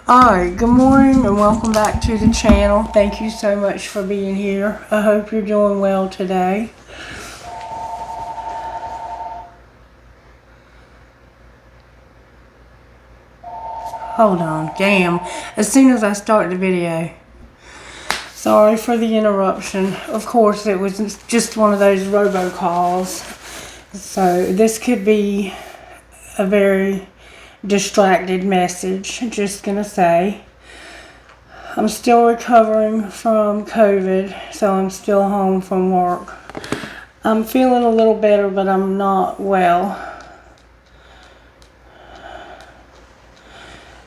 Alright, good morning and welcome back to the channel. Thank you so much for being here. I hope you're doing well today. Hold on, damn. As soon as I start the video. Sorry for the interruption. Of course, it was just one of those robocalls. So this could be a very distracted message. Just gonna say. I'm still recovering from COVID, so I'm still home from work. I'm feeling a little better, but I'm not well.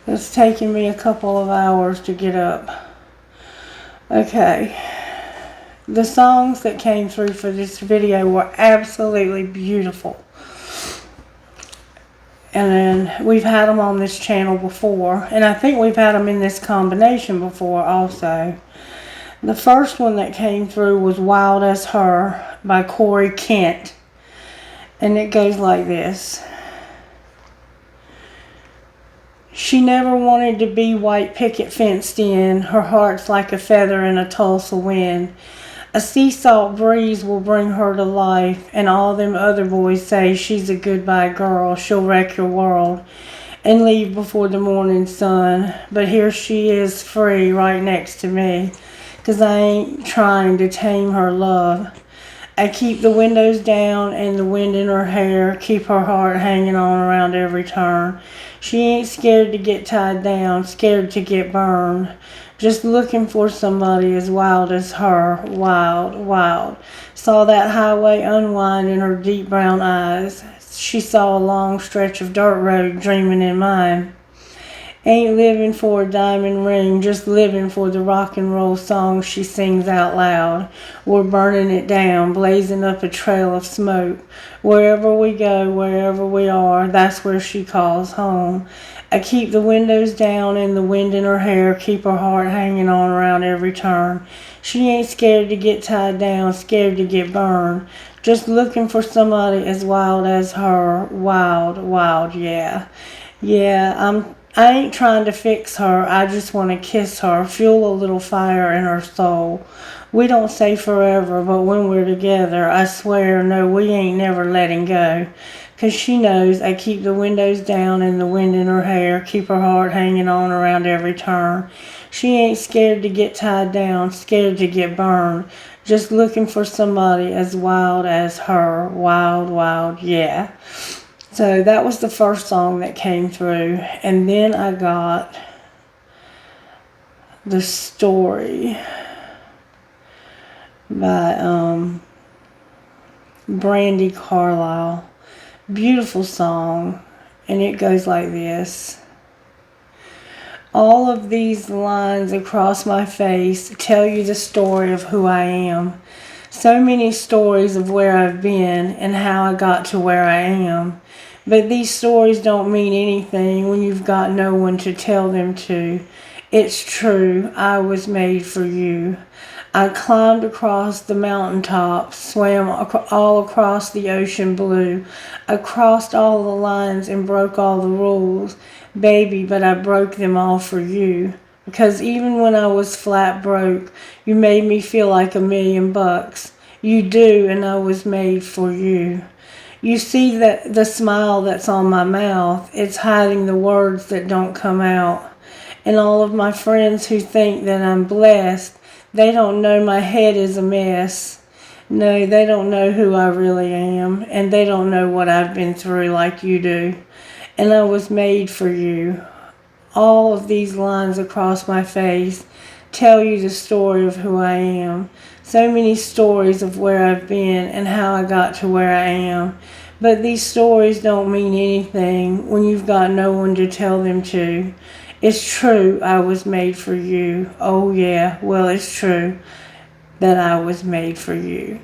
It's taken me a couple of hours to get up. Okay. The songs that came through for this video were absolutely beautiful. And then we've had them on this channel before. And I think we've had them in this combination before also. The first one that came through was Wild as Her by Corey Kent. And it goes like this. She never wanted to be white picket fenced in. Her heart's like a feather in a Tulsa wind. A sea salt breeze will bring her to life, and all them other boys say she's a goodbye girl. She'll wreck your world and leave before the morning sun. But here she is free right next to me, 'cause I ain't trying to tame her love. I keep the windows down and the wind in her hair, keep her heart hanging on around every turn. She ain't scared to get tied down, scared to get burned. Just looking for somebody as wild as her, wild, wild. Saw that highway unwind in her deep brown eyes. She saw a long stretch of dirt road dreaming in mine. Ain't living for a diamond ring, just living for the rock and roll song she sings out loud. We're burning it down, blazing up a trail of smoke. Wherever we go, wherever we are, that's where she calls home. I keep the windows down and the wind in her hair, keep her heart hanging on around every turn. She ain't scared to get tied down, scared to get burned. Just looking for somebody as wild as her, wild, wild, yeah. Yeah, I ain't trying to fix her, I just want to kiss her, fuel a little fire in her soul. We don't say forever, but when we're together, I swear, no, we ain't never letting go. 'Cause she knows I keep the windows down and the wind in her hair, keep her heart hanging on around every turn. She ain't scared to get tied down, scared to get burned. Just looking for somebody as wild as her, wild, wild, yeah. So that was the first song that came through. And then I got The Story by Brandy Carlisle. Beautiful song. And it goes like this. All of these lines across my face tell you the story of who I am. So many stories of where I've been and how I got to where I am. But these stories don't mean anything when you've got no one to tell them to. It's true, I was made for you. I climbed across the mountaintops, swam all across the ocean blue. I crossed all the lines and broke all the rules. Baby, but I broke them all for you. Because even when I was flat broke, you made me feel like $1,000,000. You do, and I was made for you. You see that the smile that's on my mouth, it's hiding the words that don't come out. And all of my friends who think that I'm blessed, they don't know my head is a mess. No, they don't know who I really am, and they don't know what I've been through like you do. And I was made for you. All of these lines across my face tell you the story of who I am. So many stories of where I've been and how I got to where I am. But these stories don't mean anything when you've got no one to tell them to. It's true, I was made for you. Oh yeah, well, it's true that I was made for you.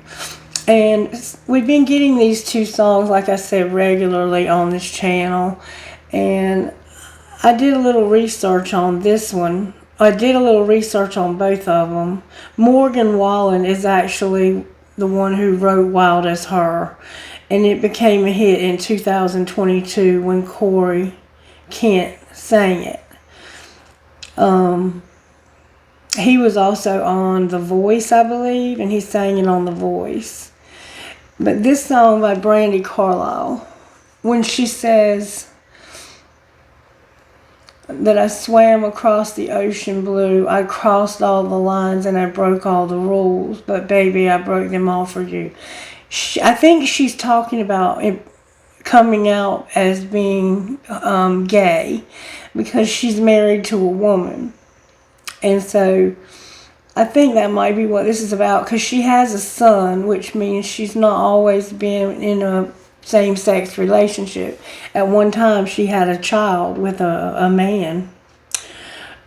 And we've been getting these two songs, like I said, regularly on this channel. And I did a little research on this one. I did a little research on both of them. Morgan Wallen is actually the one who wrote Wild as Her. And it became a hit in 2022 when Corey Kent sang it. He was also on The Voice, I believe, and he sang it on The Voice. But this song by Brandy Carlisle, when she says that I swam across the ocean blue, I crossed all the lines and I broke all the rules, but baby, I broke them all for you. I think she's talking about it coming out as being gay, because she's married to a woman. And so I think that might be what this is about, because she has a son, which means she's not always been in a same-sex relationship. At one time, she had a child with a man.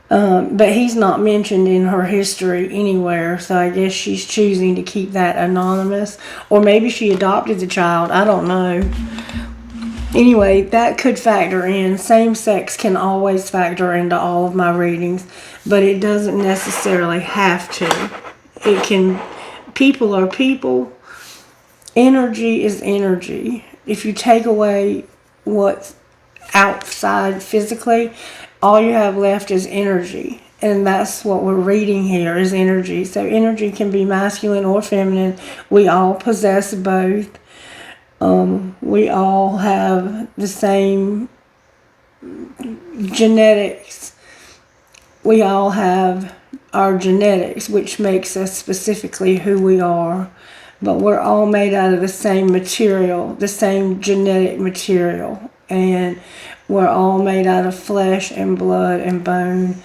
But he's not mentioned in her history anywhere, so I guess she's choosing to keep that anonymous. Or maybe she adopted the child, I don't know. Anyway, that could factor in. Same sex can always factor into all of my readings, but it doesn't necessarily have to. It can. People are people. Energy is energy. If you take away what's outside physically, all you have left is energy. And that's what we're reading here, is energy. So energy can be masculine or feminine. We all possess both. We all have the same genetics. We all have our genetics, which makes us specifically who we are. But we're all made out of the same material, the same genetic material. And we're all made out of flesh and blood and bone.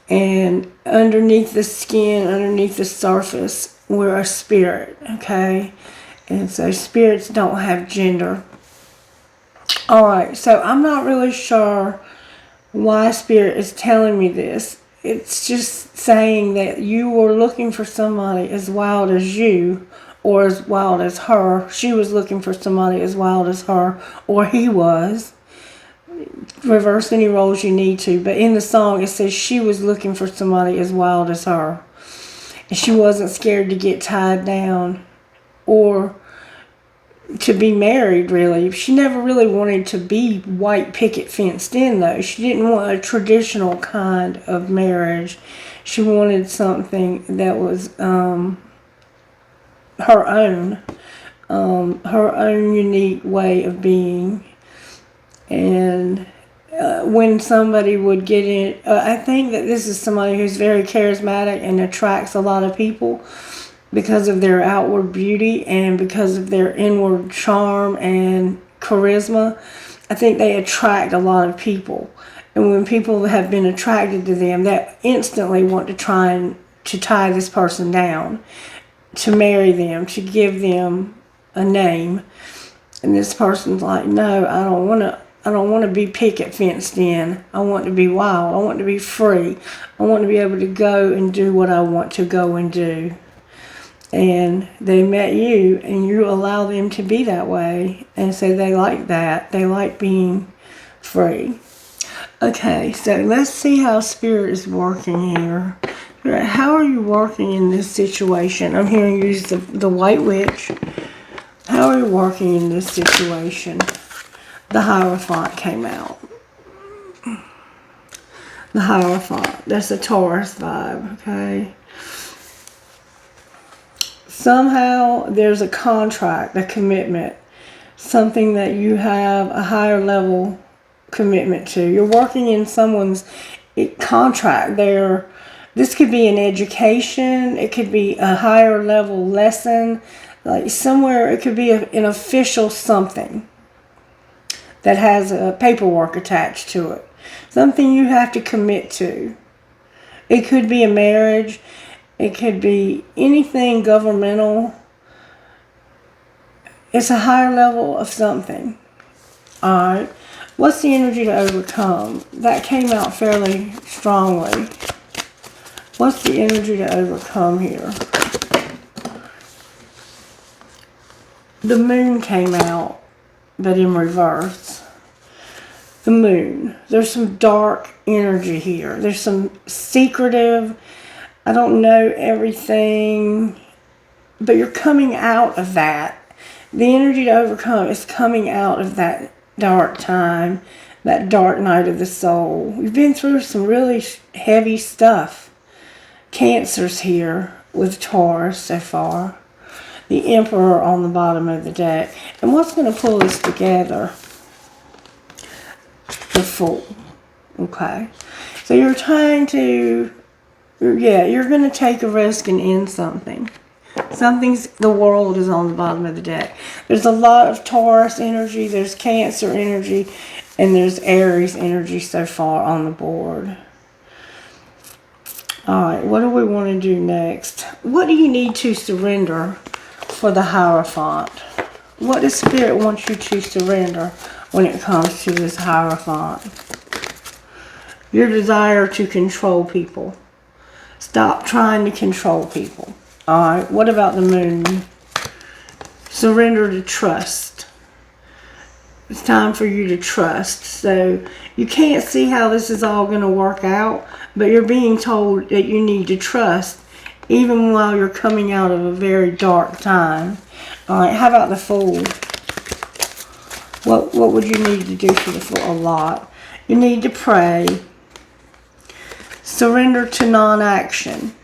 And underneath the skin, underneath the surface, we're a spirit, okay? And so spirits don't have gender. Alright, so I'm not really sure why Spirit is telling me this. It's just saying that you were looking for somebody as wild as you, or as wild as her. She was looking for somebody as wild as her, or he was. Reverse any roles you need to. But in the song it says she was looking for somebody as wild as her. And she wasn't scared to get tied down or to be married, really. She never really wanted to be white picket fenced in, though. She didn't want a traditional kind of marriage. She wanted something that was her own unique way of being. And when somebody would get in, I think that this is somebody who's very charismatic and attracts a lot of people because of their outward beauty and because of their inward charm and charisma. I think they attract a lot of people. And when people have been attracted to them, they instantly want to try and to tie this person down, to marry them, to give them a name. And this person's like, no, I don't want to be picket fenced in. I want to be wild. I want to be free. I want to be able to go and do what I want to go and do. And they met you, and you allow them to be that way. And so they like that. They like being free. Okay, so let's see how Spirit is working here. How are you working in this situation? I'm hearing you use the White Witch. How are you working in this situation? The Hierophant came out. The Hierophant. That's a Taurus vibe, okay? Somehow there's a contract, a commitment, something that you have a higher level commitment to. You're working in someone's contract. This could be an education. It could be a higher level lesson. Like somewhere, it could be an official something that has a paperwork attached to it. Something you have to commit to. It could be a marriage. It could be anything governmental. It's a higher level of something. Alright. What's the energy to overcome? That came out fairly strongly. What's the energy to overcome here? The Moon came out, but in reverse. The Moon. There's some dark energy here. There's some secretive, I don't know everything, but you're coming out of that. The energy to overcome is coming out of that dark time, that dark night of the soul. We've been through some really heavy stuff. Cancer's here with Taurus so far. The Emperor on the bottom of the deck. And what's going to pull us together? The Fool. Okay. So you're trying to, you're going to take a risk and end something. The world is on the bottom of the deck. There's a lot of Taurus energy, there's Cancer energy, and there's Aries energy so far on the board. Alright, what do we want to do next? What do you need to surrender for the Hierophant? What does Spirit want you to surrender when it comes to this Hierophant? Your desire to control people. Stop trying to control people. Alright, what about the Moon? Surrender to trust. It's time for you to trust. So, you can't see how this is all going to work out, but you're being told that you need to trust, even while you're coming out of a very dark time. Alright, how about the Fool? What would you need to do for the Fool? A lot. You need to pray. Surrender to non-action.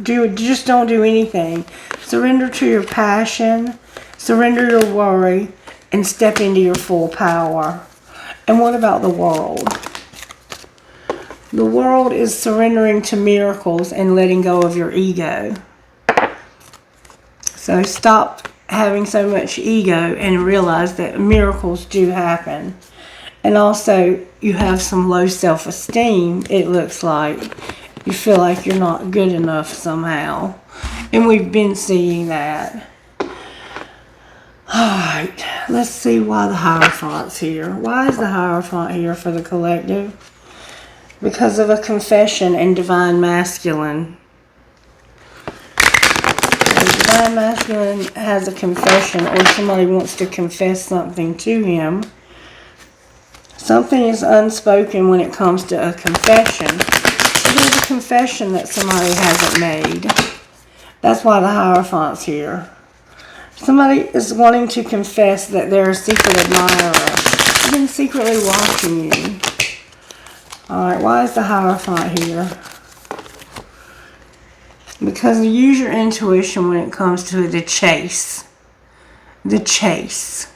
Just don't do anything. Surrender to your passion. Surrender your worry. And step into your full power. And what about the world? The world is surrendering to miracles and letting go of your ego. So stop having so much ego and realize that miracles do happen. And also, you have some low self-esteem, it looks like. You feel like you're not good enough somehow. And we've been seeing that. Alright, let's see why the Hierophant's here. Why is the Hierophant here for the collective? Because of a confession and Divine Masculine. The Divine Masculine has a confession, or somebody wants to confess something to him. Something is unspoken when it comes to a confession. There's a confession that somebody hasn't made. That's why the Hierophant's here. Somebody is wanting to confess that they're a secret admirer. They've been secretly watching you. Alright, why is the Hierophant here? Because you use your intuition when it comes to the chase. The chase.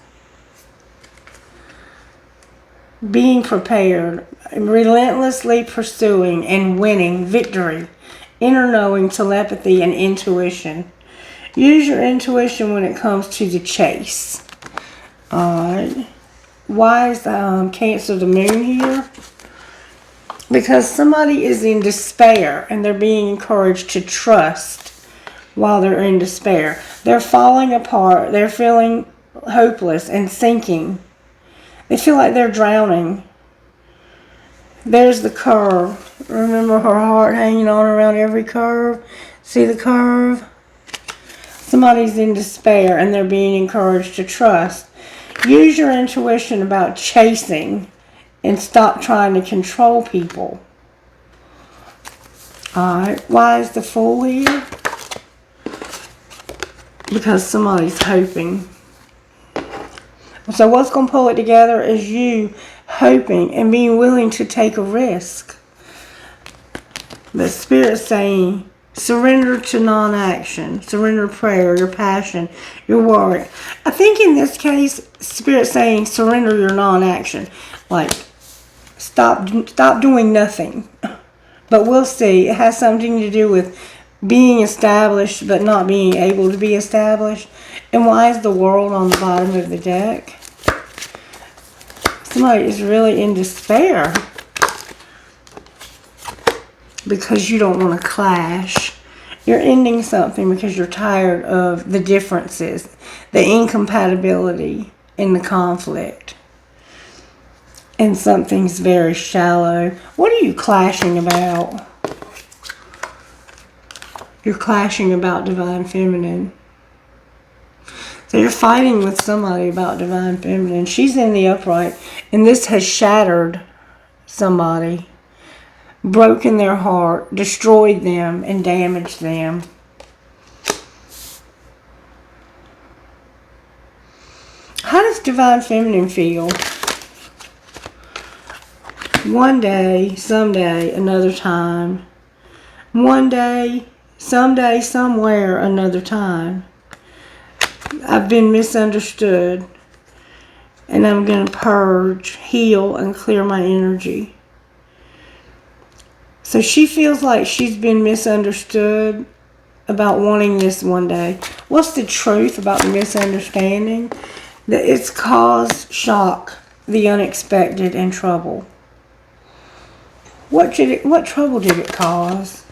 Being prepared, relentlessly pursuing and winning victory, inner knowing, telepathy, and intuition. Use your intuition when it comes to the chase. Alright. Why is the Cancer the Moon here? Because somebody is in despair and they're being encouraged to trust while they're in despair. They're falling apart. They're feeling hopeless and sinking. They feel like they're drowning. There's the curve. Remember her heart hanging on around every curve? See the curve? Somebody's in despair and they're being encouraged to trust. Use your intuition about chasing and stop trying to control people. Alright, why is the Fool here? Because somebody's hoping. So what's going to pull it together is you hoping and being willing to take a risk. The Spirit's saying, surrender to non-action. Surrender prayer, your passion, your worry. I think in this case, Spirit's saying, surrender your non-action. Like, stop doing nothing. But we'll see. It has something to do with being established but not being able to be established. And why is the World on the bottom of the deck? Somebody is really in despair because you don't want to clash. You're ending something because you're tired of the differences, the incompatibility, and the conflict. And something's very shallow. What are you clashing about? You're clashing about Divine Feminine. So you're fighting with somebody about Divine Feminine. She's in the upright. And this has shattered somebody. Broken their heart. Destroyed them and damaged them. How does Divine Feminine feel? One day, someday, another time. One day, someday, somewhere, another time. I've been misunderstood. And I'm going to purge, heal, and clear my energy. So she feels like she's been misunderstood about wanting this one day. What's the truth about the misunderstanding? That it's caused shock, the unexpected, and trouble. What trouble did it cause?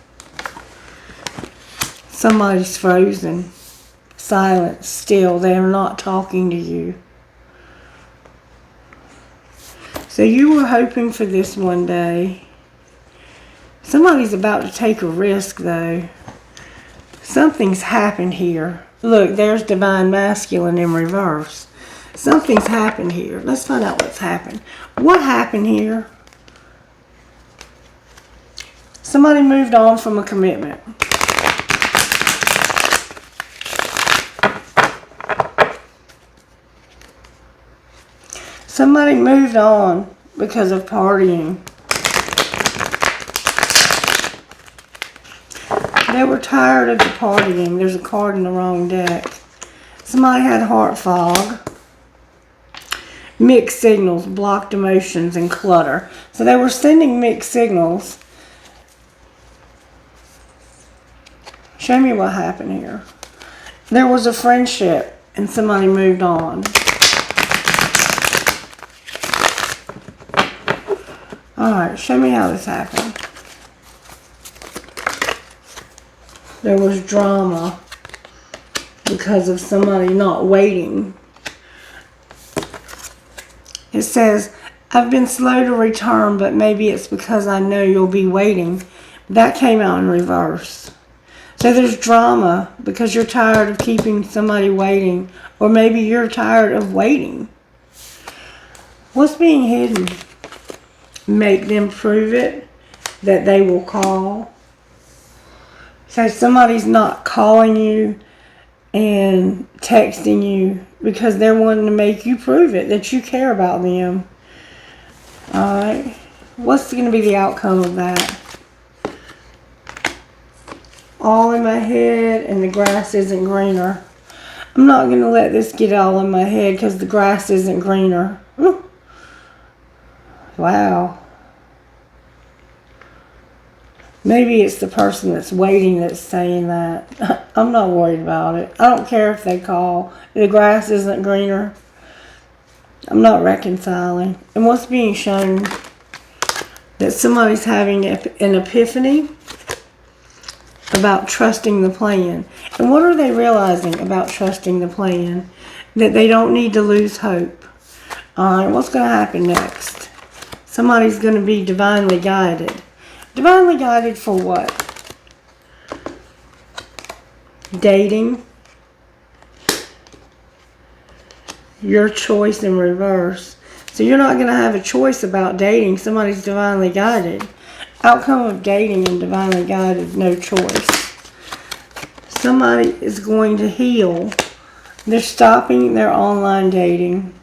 Somebody's frozen, silent, still. They are not talking to you. So you were hoping for this one day. Somebody's about to take a risk, though. Something's happened here. Look, there's divine masculine in reverse. Something's happened here. Let's find out what's happened. What happened here? Somebody moved on from a commitment. Somebody moved on because of partying. They were tired of the partying. There's a card in the wrong deck. Somebody had heart fog, mixed signals, blocked emotions, and clutter. So they were sending mixed signals. Show me what happened here. There was a friendship and somebody moved on. Alright, show me how this happened. There was drama because of somebody not waiting. It says, I've been slow to return, but maybe it's because I know you'll be waiting. That came out in reverse. So there's drama because you're tired of keeping somebody waiting. Or maybe you're tired of waiting. What's being hidden? Make them prove it that they will call. So somebody's not calling you and texting you because they're wanting to make you prove it that you care about them. Alright. What's going to be the outcome of that? All in my head and the grass isn't greener. I'm not going to let this get all in my head because the grass isn't greener. Ooh. Wow. Maybe it's the person that's waiting that's saying that. I'm not worried about it. I don't care if they call. The grass isn't greener. I'm not reconciling. And what's being shown? That somebody's having an epiphany about trusting the plan. And what are they realizing about trusting the plan? That they don't need to lose hope. Alright, what's going to happen next? Somebody's going to be divinely guided. Divinely guided for what? Dating. Your choice in reverse. So you're not going to have a choice about dating. Somebody's divinely guided. Outcome of dating and divinely guided, no choice. Somebody is going to heal. They're stopping their online dating.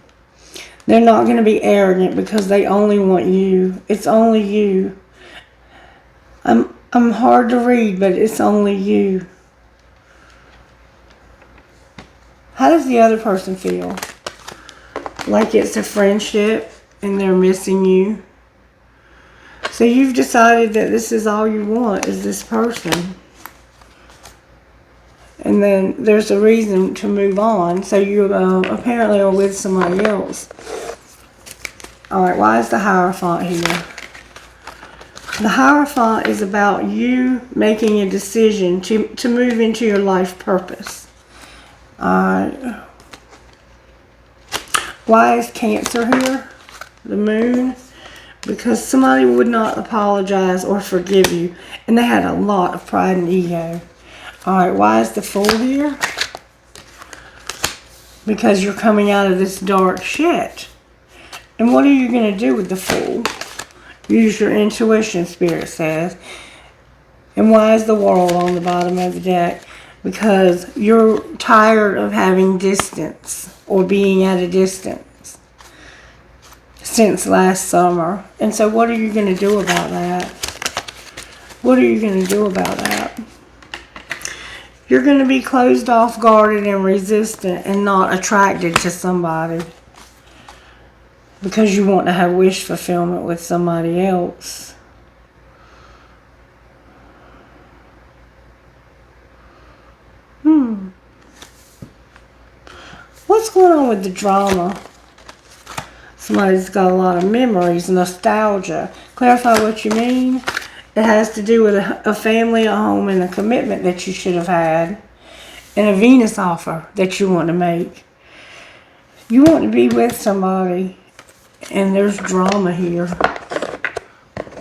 They're not going to be arrogant because they only want you. It's only you. I'm hard to read, but it's only you. How does the other person feel? Like it's a friendship and they're missing you. So you've decided that this is all you want, is this person. And then there's a reason to move on. So you apparently are with somebody else. Alright, why is the Hierophant here? The Hierophant is about you making a decision to move into your life purpose. Why is Cancer here? The Moon. Because somebody would not apologize or forgive you. And they had a lot of pride and ego. Alright, why is the Fool here? Because you're coming out of this dark shit. And what are you going to do with the Fool? Use your intuition, Spirit says. And why is the World on the bottom of the deck? Because you're tired of having distance or being at a distance. since last summer. And so what are you going to do about that? What are you going to do about that? You're going to be closed off, guarded, and resistant and not attracted to somebody because you want to have wish fulfillment with somebody else. What's going on with the drama? Somebody's got a lot of memories, nostalgia. Clarify what you mean. It has to do with a family, a home, and a commitment that you should have had. And a Venus offer that you want to make. You want to be with somebody. And there's drama here.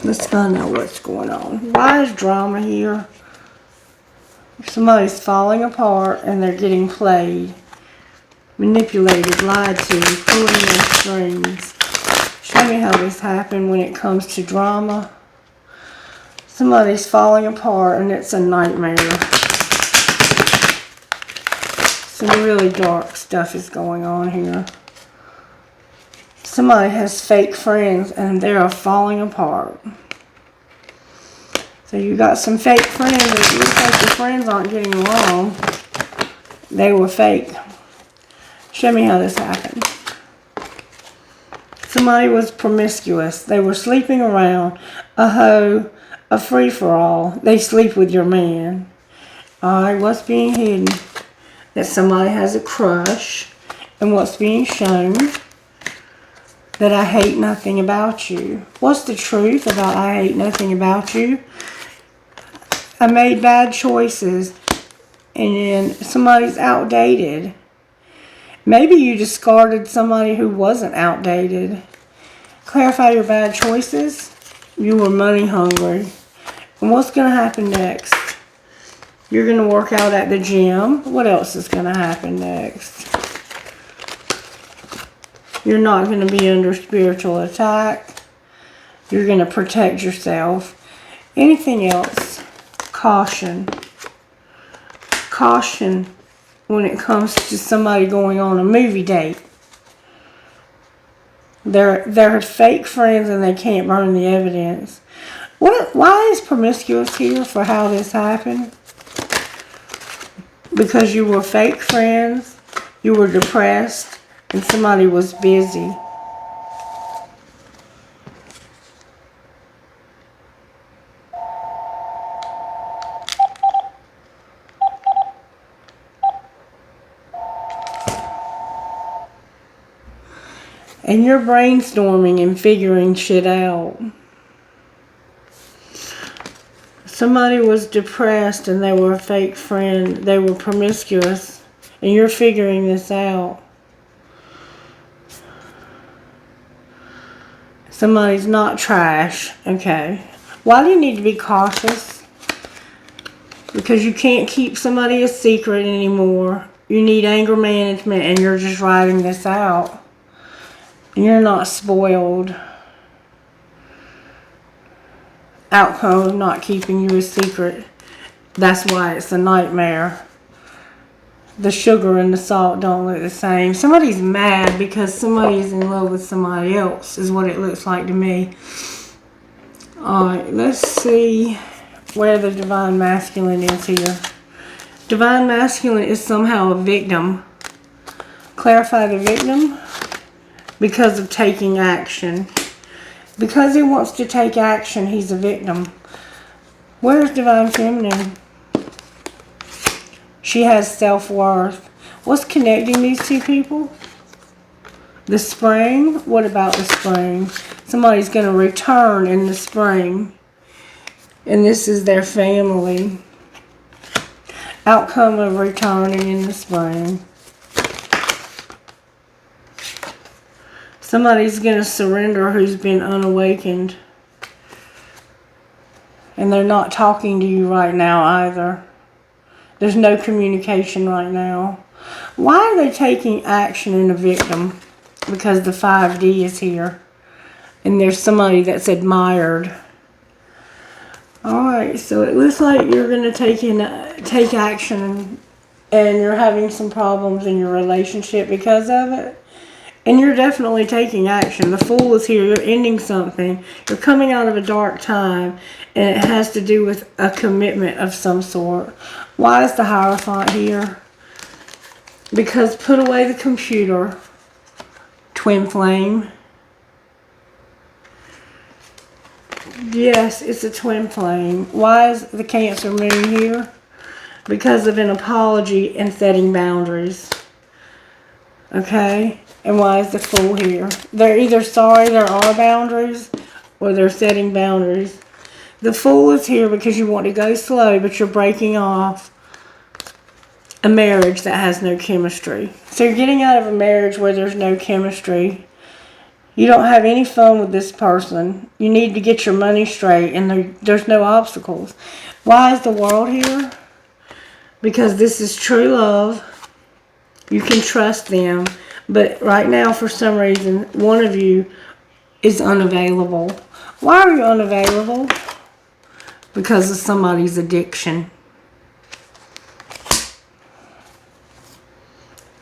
Let's find out what's going on. Why is drama here? Somebody's falling apart and they're getting played. Manipulated, lied to, pulling their strings. Show me how this happened when it comes to drama. Somebody's falling apart and it's a nightmare. Some really dark stuff is going on here. Somebody has fake friends and they are falling apart. So you got some fake friends. It looks like your friends aren't getting along. They were fake. Show me how this happened. Somebody was promiscuous. They were sleeping around. A hoe. A free-for-all. They sleep with your man. Alright, what's being hidden? That somebody has a crush. And what's being shown? That I hate nothing about you. What's the truth about I hate nothing about you? I made bad choices. And somebody's outdated. Maybe you discarded somebody who wasn't outdated. Clarify your bad choices. You were money hungry. And what's going to happen next? You're going to work out at the gym. What else is going to happen next? You're not going to be under spiritual attack. You're going to protect yourself. Anything else? Caution. Caution when it comes to somebody going on a movie date. They're fake friends and they can't burn the evidence. Why is promiscuous here for how this happened? Because you were fake friends, you were depressed, and somebody was busy. And you're brainstorming and figuring shit out. Somebody was depressed and they were a fake friend. They were promiscuous. And you're figuring this out. Somebody's not trash. Okay. Why do you need to be cautious? Because you can't keep somebody a secret anymore. You need anger management and you're just writing this out. You're not spoiled. Outcome of not keeping you a secret. That's why it's a nightmare. The sugar and the salt don't look the same. Somebody's mad because somebody's in love with somebody else is what it looks like to me. Alright, let's see where the divine masculine is here. Divine masculine is somehow a victim. Clarify the victim. Because of taking action. Because he wants to take action, he's a victim. Where's divine feminine? She has self-worth. What's connecting these two people? The spring. What about the spring? Somebody's going to return in the spring. And this is their family. Outcome of returning in the spring. Somebody's going to surrender who's been unawakened. And they're not talking to you right now either. There's no communication right now. Why are they taking action in a victim? Because the 5D is here. And there's somebody that's admired. Alright, so it looks like you're going to take action and you're having some problems in your relationship because of it. And you're definitely taking action. The Fool is here. You're ending something. You're coming out of a dark time. And it has to do with a commitment of some sort. Why is the Hierophant here? Because put away the computer. Twin flame. Yes, it's a twin flame. Why is the Cancer moon here? Because of an apology and setting boundaries. Okay? And why is the Fool here? They're either sorry there are boundaries or they're setting boundaries. The Fool is here because you want to go slow, but you're breaking off a marriage that has no chemistry. So you're getting out of a marriage where there's no chemistry. You don't have any fun with this person. You need to get your money straight, and there's no obstacles. Why is the World here? Because this is true love. You can trust them. But right now, for some reason, one of you is unavailable. Why are you unavailable? Because of somebody's addiction.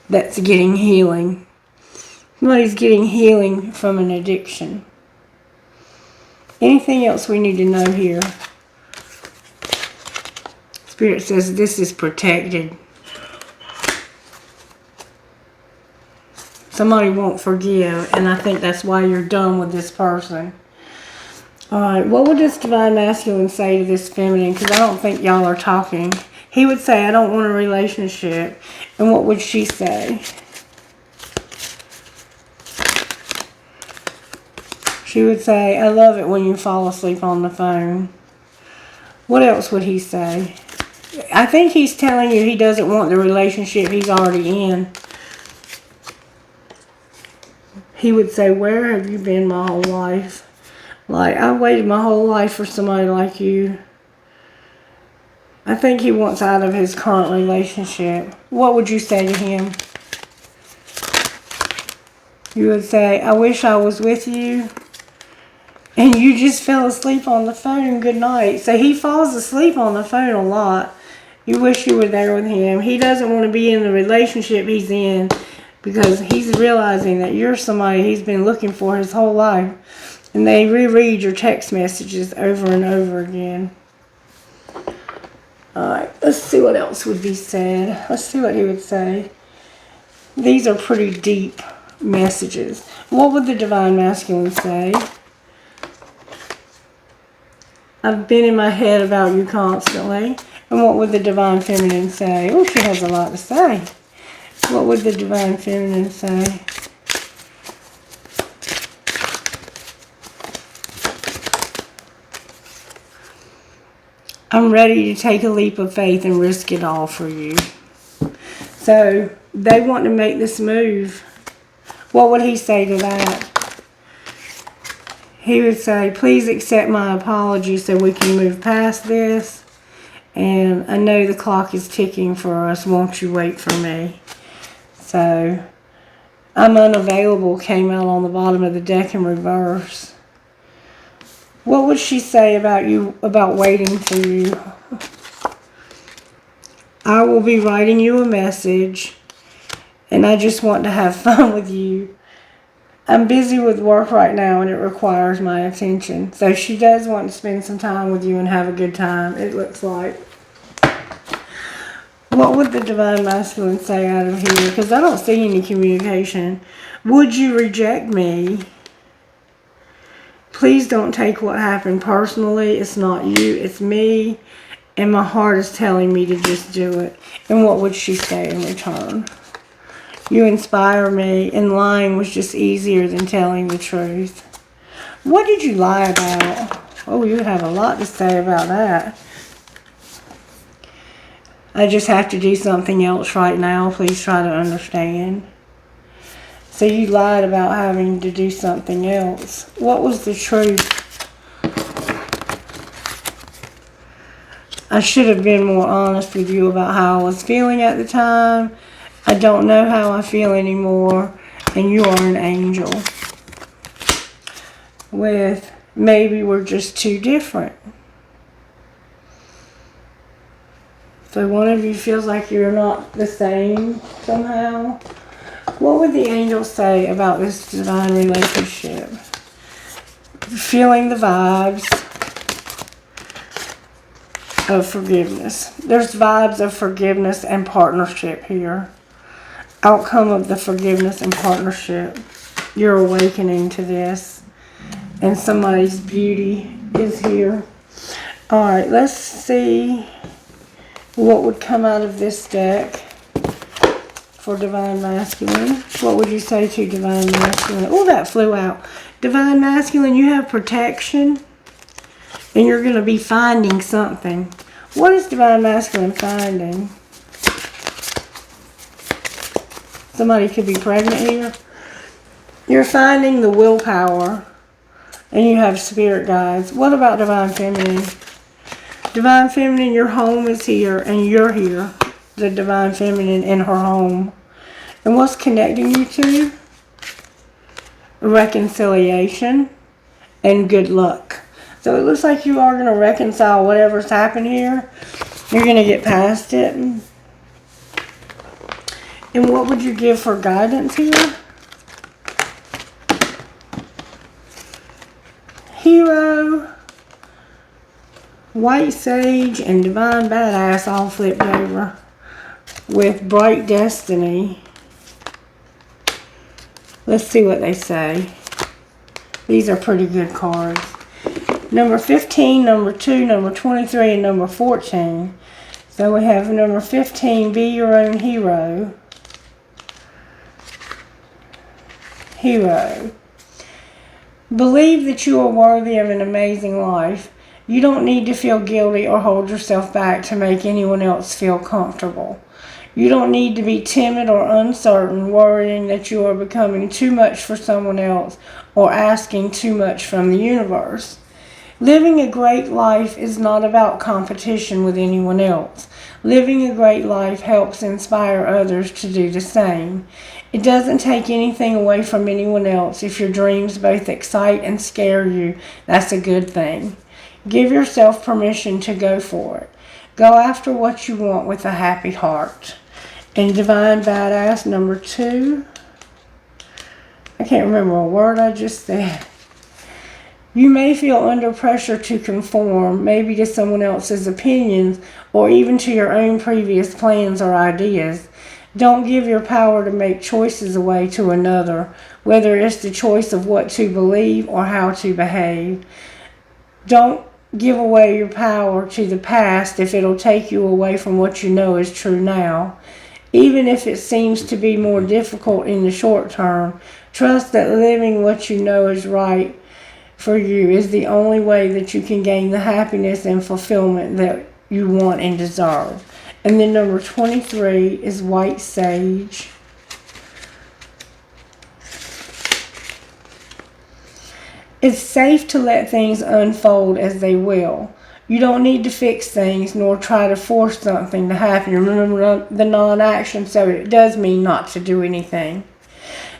That's getting healing. Somebody's getting healing from an addiction. Anything else we need to know here? Spirit says this is protected. Somebody won't forgive, and I think that's why you're done with this person. Alright, what would this Divine Masculine say to this Feminine? Because I don't think y'all are talking. He would say, I don't want a relationship. And what would she say? She would say, I love it when you fall asleep on the phone. What else would he say? I think he's telling you he doesn't want the relationship he's already in. He would say, where have you been my whole life? Like, I waited my whole life for somebody like you. I think he wants out of his current relationship. What would you say to him? You would say, I wish I was with you. And you just fell asleep on the phone. Good night. So he falls asleep on the phone a lot. You wish you were there with him. He doesn't want to be in the relationship he's in because he's realizing that you're somebody he's been looking for his whole life. And they reread your text messages over and over again. Alright, let's see what else would be said. Let's see what he would say. These are pretty deep messages. What would the Divine Masculine say? I've been in my head about you constantly. And what would the Divine Feminine say? Oh, she has a lot to say. What would the Divine Feminine say? I'm ready to take a leap of faith and risk it all for you. So, they want to make this move. What would he say to that? He would say, please accept my apology so we can move past this. And I know the clock is ticking for us. Won't you wait for me? So, I'm unavailable came out on the bottom of the deck in reverse. What would she say about you, about waiting for you? I will be writing you a message, and I just want to have fun with you. I'm busy with work right now, and it requires my attention. So she does want to spend some time with you and have a good time, it looks like. What would the Divine Masculine say out of here? Because I don't see any communication. Would you reject me? Please don't take what happened personally. It's not you, it's me. And my heart is telling me to just do it. And what would she say in return? You inspire me, and lying was just easier than telling the truth. What did you lie about? Oh, you have a lot to say about that. I just have to do something else right now. Please try to understand. So you lied about having to do something else. What was the truth? I should have been more honest with you about how I was feeling at the time. I don't know how I feel anymore, and you are an angel. With maybe we're just too different. So one of you feels like you're not the same somehow. What would the angels say about this divine relationship? Feeling the vibes of forgiveness. There's vibes of forgiveness and partnership here. Outcome of the forgiveness and partnership. You're awakening to this. And somebody's beauty is here. Alright, let's see what would come out of this deck for Divine Masculine. What would you say to Divine Masculine? Oh, that flew out. Divine Masculine, you have protection. And you're going to be finding something. What is Divine Masculine finding? Somebody could be pregnant here. You're finding the willpower. And you have spirit guides. What about Divine Feminine? Divine Feminine, your home is here. And you're here. The Divine Feminine in her home. And what's connecting you to? Reconciliation and good luck. So it looks like you are going to reconcile whatever's happened here. You're going to get past it. And what would you give for guidance here? Hero, White Sage, and Divine Badass all flipped over. With Bright Destiny. Let's see what they say. These are pretty good cards. Number 15, number 2, number 23, and number 14. So we have number 15, be your own hero. Hero. Believe that you are worthy of an amazing life. You don't need to feel guilty or hold yourself back to make anyone else feel comfortable. You don't need to be timid or uncertain, worrying that you are becoming too much for someone else or asking too much from the universe. Living a great life is not about competition with anyone else. Living a great life helps inspire others to do the same. It doesn't take anything away from anyone else. If your dreams both excite and scare you, that's a good thing. Give yourself permission to go for it. Go after what you want with a happy heart. And Divine Badass, number 2. I can't remember a word I just said. You may feel under pressure to conform, maybe to someone else's opinions, or even to your own previous plans or ideas. Don't give your power to make choices away to another, whether it's the choice of what to believe or how to behave. Don't give away your power to the past if it'll take you away from what you know is true now. Even if it seems to be more difficult in the short term, trust that living what you know is right for you is the only way that you can gain the happiness and fulfillment that you want and deserve. And then number 23 is White Sage. It's safe to let things unfold as they will. You don't need to fix things nor try to force something to happen. Remember the non-action, so it does mean not to do anything.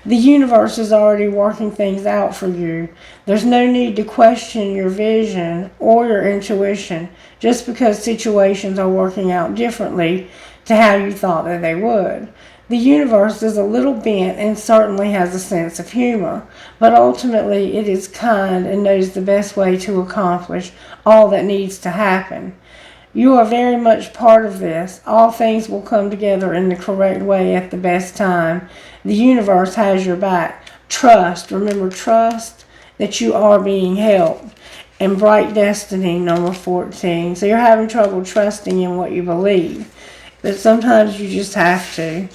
The universe is already working things out for you. There's no need to question your vision or your intuition just because situations are working out differently to how you thought that they would. The universe is a little bent and certainly has a sense of humor, but ultimately it is kind and knows the best way to accomplish all that needs to happen. You are very much part of this. All things will come together in the correct way at the best time. The universe has your back. Trust, remember, trust that you are being helped. And Bright Destiny, number 14. So you're having trouble trusting in what you believe, but sometimes you just have to.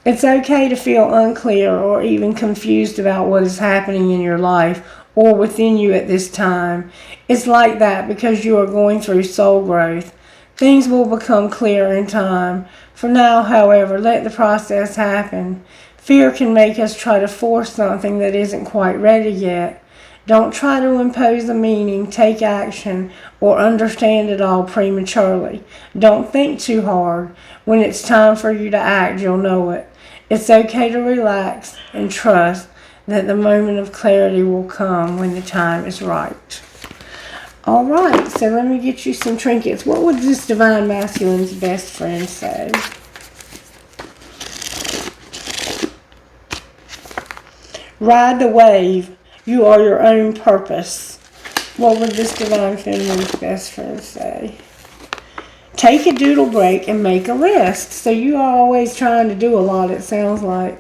It's okay to feel unclear or even confused about what is happening in your life or within you at this time. It's like that because you are going through soul growth. Things will become clear in time. For now, however, let the process happen. Fear can make us try to force something that isn't quite ready yet. Don't try to impose a meaning, take action, or understand it all prematurely. Don't think too hard. When it's time for you to act, you'll know it. It's okay to relax and trust that the moment of clarity will come when the time is right. All right, so let me get you some trinkets. What would this Divine Masculine's best friend say? Ride the wave. You are your own purpose. What would this divine feminine's best friend say? Take a doodle break and make a list. So you are always trying to do a lot, it sounds like.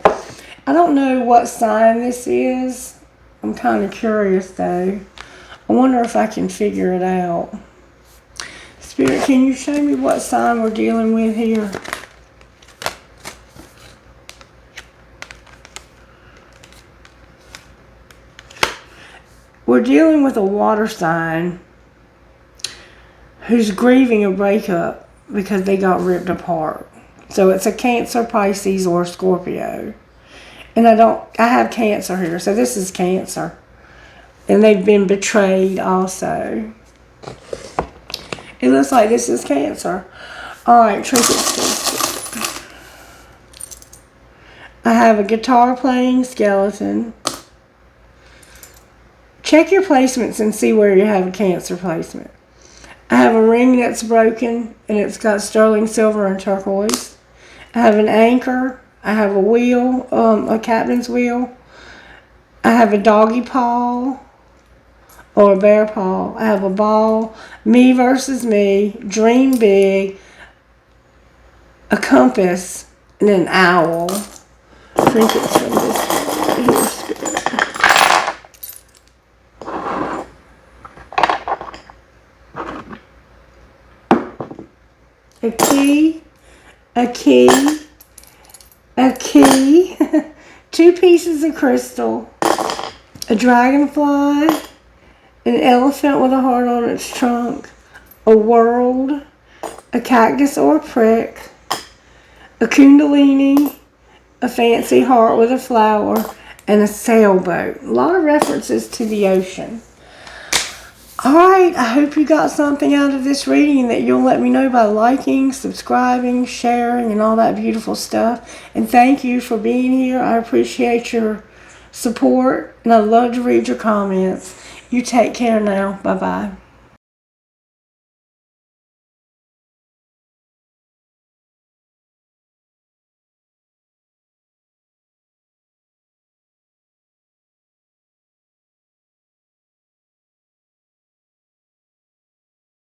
I don't know what sign this is. I'm kind of curious though. I wonder if I can figure it out. Spirit, can you show me what sign we're dealing with here? We're dealing with a water sign who's grieving a breakup because they got ripped apart. So it's a Cancer, Pisces, or Scorpio. And I have Cancer here, so this is Cancer. And they've been betrayed also. It looks like this is Cancer. Alright, Trinkets. I have a guitar playing skeleton. Check your placements and see where you have a Cancer placement. I have a ring that's broken and it's got sterling silver and turquoise. I have an anchor. I have a wheel, a captain's wheel. I have a doggy paw or a bear paw. I have a ball, me versus me, dream big, a compass, and an owl. Trinkets from this here. A key, a key, a key, 2 pieces of crystal, a dragonfly, an elephant with a heart on its trunk, a world, a cactus or a prick, a kundalini, a fancy heart with a flower, and a sailboat. A lot of references to the ocean. Alright, I hope you got something out of this reading and that you'll let me know by liking, subscribing, sharing, and all that beautiful stuff. And thank you for being here. I appreciate your support, and I love to read your comments. You take care now. Bye-bye.